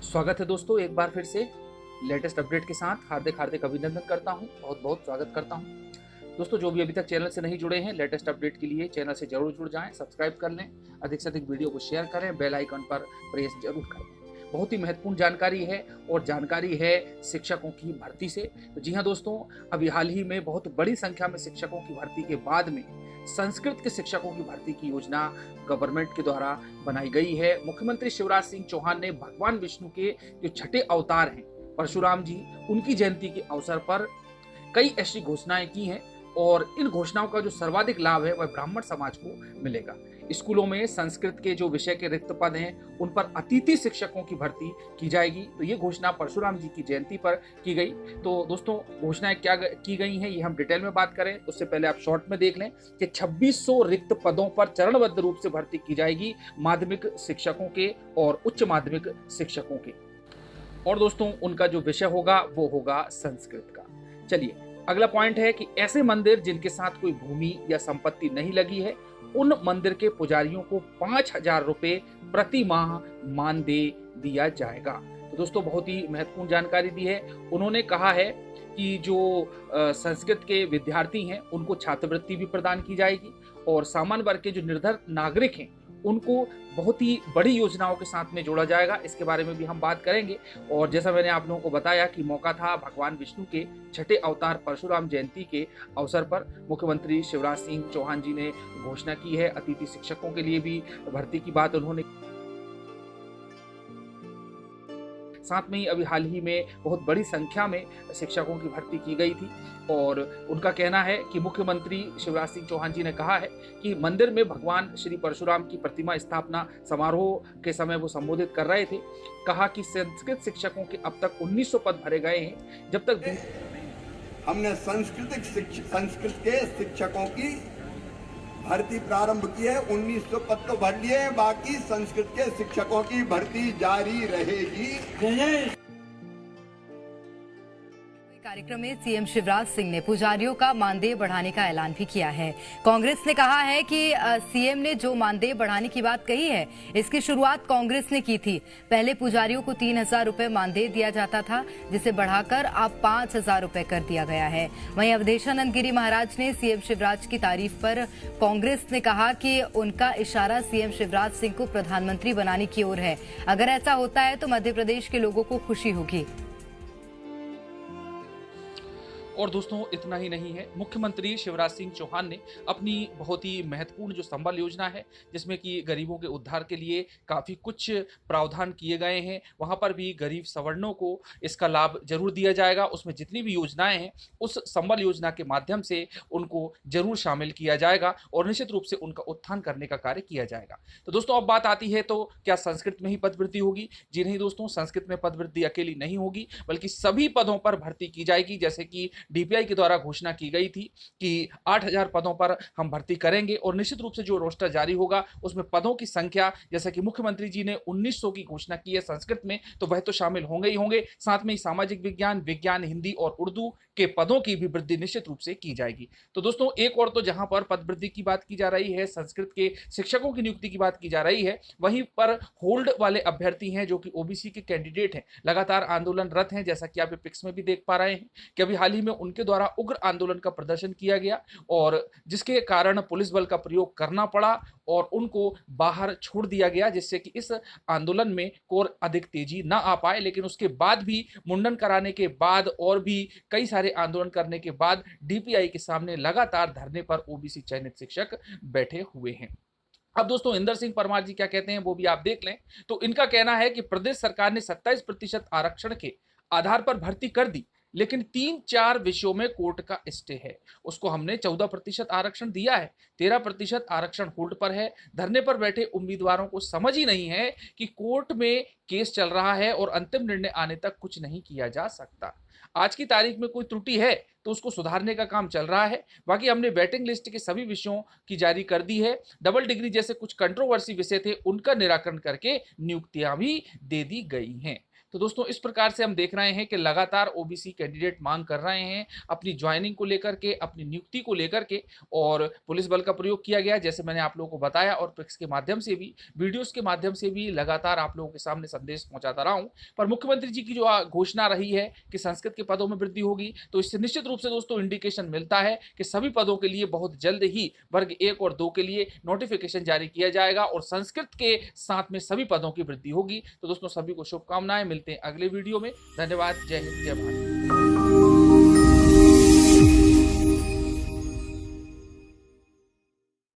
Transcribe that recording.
स्वागत है दोस्तों, एक बार फिर से लेटेस्ट अपडेट के साथ हार्दिक हार्दिक अभिनंदन करता हूं, बहुत बहुत स्वागत करता हूं। दोस्तों, जो भी अभी तक चैनल से नहीं जुड़े हैं, लेटेस्ट अपडेट के लिए चैनल से जरूर जुड़ जाएं, सब्सक्राइब कर लें, अधिक से अधिक वीडियो को शेयर करें, बेल आइकन पर प्रेस जरूर करें। बहुत ही महत्वपूर्ण जानकारी है और जानकारी है शिक्षकों की भर्ती से। तो जी हाँ दोस्तों, अभी हाल ही में बहुत बड़ी संख्या में शिक्षकों की भर्ती के बाद में संस्कृत के शिक्षकों की भर्ती की योजना गवर्नमेंट के द्वारा बनाई गई है। मुख्यमंत्री शिवराज सिंह चौहान ने भगवान विष्णु के जो छठे अवतार हैं परशुराम जी, उनकी जयंती के अवसर पर कई ऐसी घोषणाएं की हैं और इन घोषणाओं का जो सर्वाधिक लाभ है वह ब्राह्मण समाज को मिलेगा। स्कूलों में संस्कृत के जो विषय के रिक्त पद हैं उन पर अतिथि शिक्षकों की भर्ती की जाएगी। तो ये घोषणा परशुराम जी की जयंती पर की गई। तो दोस्तों, घोषणाएं क्या की गई हैं ये हम डिटेल में बात करें उससे पहले आप शॉर्ट में देख लें कि 2600 रिक्त पदों पर चरणबद्ध रूप से भर्ती की जाएगी माध्यमिक शिक्षकों के और उच्च माध्यमिक शिक्षकों के। और दोस्तों, उनका जो विषय होगा वो होगा संस्कृत का। चलिए, अगला पॉइंट है कि ऐसे मंदिर जिनके साथ कोई भूमि या संपत्ति नहीं लगी है, उन मंदिर के पुजारियों को 5,000 रुपए प्रति माह मानदेय दिया जाएगा। तो दोस्तों, बहुत ही महत्वपूर्ण जानकारी दी है। उन्होंने कहा है कि जो संस्कृत के विद्यार्थी हैं उनको छात्रवृत्ति भी प्रदान की जाएगी और सामान्य वर्ग के जो निर्धन नागरिक हैं उनको बहुत ही बड़ी योजनाओं के साथ में जोड़ा जाएगा। इसके बारे में भी हम बात करेंगे। और जैसा मैंने आप लोगों को बताया कि मौका था भगवान विष्णु के छठे अवतार परशुराम जयंती के अवसर पर मुख्यमंत्री शिवराज सिंह चौहान जी ने घोषणा की है। अतिथि शिक्षकों के लिए भी भर्ती की बात उन्होंने, साथ में ही अभी हाल ही में बहुत बड़ी संख्या में शिक्षकों की भर्ती की गई थी। और उनका कहना है कि मुख्यमंत्री शिवराज सिंह चौहान जी ने कहा है कि मंदिर में भगवान श्री परशुराम की प्रतिमा स्थापना समारोह के समय वो संबोधित कर रहे थे। कहा कि संस्कृत शिक्षकों के अब तक 1900 पद भरे गए हैं। जब तक हमने संस्कृत के शिक्षकों की भर्ती प्रारंभ की है, 1900 पद तो भर लिए हैं, बाकी संस्कृत के शिक्षकों की भर्ती जारी रहेगी। कार्यक्रम में सीएम शिवराज सिंह ने पुजारियों का मानदेय बढ़ाने का ऐलान भी किया है। कांग्रेस ने कहा है कि सीएम ने जो मानदेय बढ़ाने की बात कही है इसकी शुरुआत कांग्रेस ने की थी। पहले पुजारियों को 3,000 रुपए मानदेय दिया जाता था, जिसे बढ़ाकर अब 5,000 रुपए कर दिया गया है। वहीं अवधेशानंद गिरी महाराज ने सीएम शिवराज की तारीफ पर कांग्रेस ने कहा कि उनका इशारा सीएम शिवराज सिंह को प्रधानमंत्री बनाने की ओर है। अगर ऐसा होता है तो मध्य प्रदेश के लोगों को खुशी होगी। और दोस्तों, इतना ही नहीं है, मुख्यमंत्री शिवराज सिंह चौहान ने अपनी बहुत ही महत्वपूर्ण जो संबल योजना है जिसमें कि गरीबों के उद्धार के लिए काफ़ी कुछ प्रावधान किए गए हैं, वहां पर भी गरीब सवर्णों को इसका लाभ जरूर दिया जाएगा। उसमें जितनी भी योजनाएं हैं उस संबल योजना के माध्यम से उनको जरूर शामिल किया जाएगा और निश्चित रूप से उनका उत्थान करने का कार्य किया जाएगा। तो दोस्तों, अब बात आती है तो क्या संस्कृत में ही पदवृद्धि होगी? जी नहीं दोस्तों, संस्कृत में पदवृद्धि अकेली नहीं होगी बल्कि सभी पदों पर भर्ती की जाएगी। जैसे कि डीपीआई के द्वारा घोषणा की गई थी कि 8,000 पदों पर हम भर्ती करेंगे और निश्चित रूप से जो रोस्टर जारी होगा उसमें पदों की संख्या, जैसा कि मुख्यमंत्री जी ने 1900 की घोषणा की है संस्कृत में, तो वह तो शामिल होंगे ही होंगे। साथ में ही सामाजिक विज्ञान, विज्ञान, हिंदी और उर्दू के पदों की भी वृद्धि निश्चित रूप से की जाएगी। तो दोस्तों, एक और तो जहां पर पद वृद्धि की बात की जा रही है, संस्कृत के शिक्षकों की नियुक्ति की बात की जा रही है, वहीं पर होल्ड वाले अभ्यर्थी हैं जो कि ओबीसी के कैंडिडेट हैं, लगातार आंदोलनरत हैं। जैसा कि आप पिक्स में भी देख पा रहे हैं कि अभी हाल ही में उनके द्वारा उग्र आंदोलन का प्रदर्शन किया गया और जिसके कारण पुलिस बल का प्रयोग करना पड़ा और उनको बाहर छोड़ दिया गया, जिससे कि इस आंदोलन में और अधिक तेजी ना आ पाए। लेकिन उसके बाद भी मुंडन कराने के बाद और भी कई सारे आंदोलन करने के बाद डीपीआई के सामने लगातार धरने पर ओबीसी चयनित शिक्षक बैठे हुए हैं। अब दोस्तों, इंदर सिंह परमार जी क्या कहते हैं वो भी आप देख लें। तो इनका कहना है कि प्रदेश सरकार ने 27% आरक्षण के आधार पर भर्ती कर दी, लेकिन 3-4 विषयों में कोर्ट का स्टे है। उसको हमने 14% आरक्षण दिया है, 13% आरक्षण होल्ड पर है। धरने पर बैठे उम्मीदवारों को समझ ही नहीं है कि कोर्ट में केस चल रहा है और अंतिम निर्णय आने तक कुछ नहीं किया जा सकता। आज की तारीख में कोई त्रुटि है तो उसको सुधारने का काम चल रहा है। बाकी हमने वेटिंग लिस्ट के सभी विषयों की जारी कर दी है। डबल डिग्री जैसे कुछ कंट्रोवर्सी विषय थे, उनका निराकरण करके नियुक्तियां भी दे दी गई हैं। तो दोस्तों इस प्रकार से हम देख रहे हैं कि लगातार ओबीसी कैंडिडेट मांग कर रहे हैं अपनी ज्वाइनिंग को लेकर के, अपनी नियुक्ति को लेकर के, और पुलिस बल का प्रयोग किया गया जैसे मैंने आप लोगों को बताया, और पिक्स के माध्यम से भी, वीडियोस के माध्यम से भी लगातार आप लोगों के सामने संदेश पहुंचाता रहा हूं। पर मुख्यमंत्री जी की जो घोषणा रही है कि संस्कृत के पदों में वृद्धि होगी, तो इससे निश्चित रूप से दोस्तों इंडिकेशन मिलता है कि सभी पदों के लिए बहुत जल्द ही वर्ग 1 और 2 के लिए नोटिफिकेशन जारी किया जाएगा और संस्कृत के साथ में सभी पदों की वृद्धि होगी। तो दोस्तों सभी को शुभकामनाएं, मिलते हैं अगले वीडियो में। धन्यवाद। जय हिंद, जय भारत।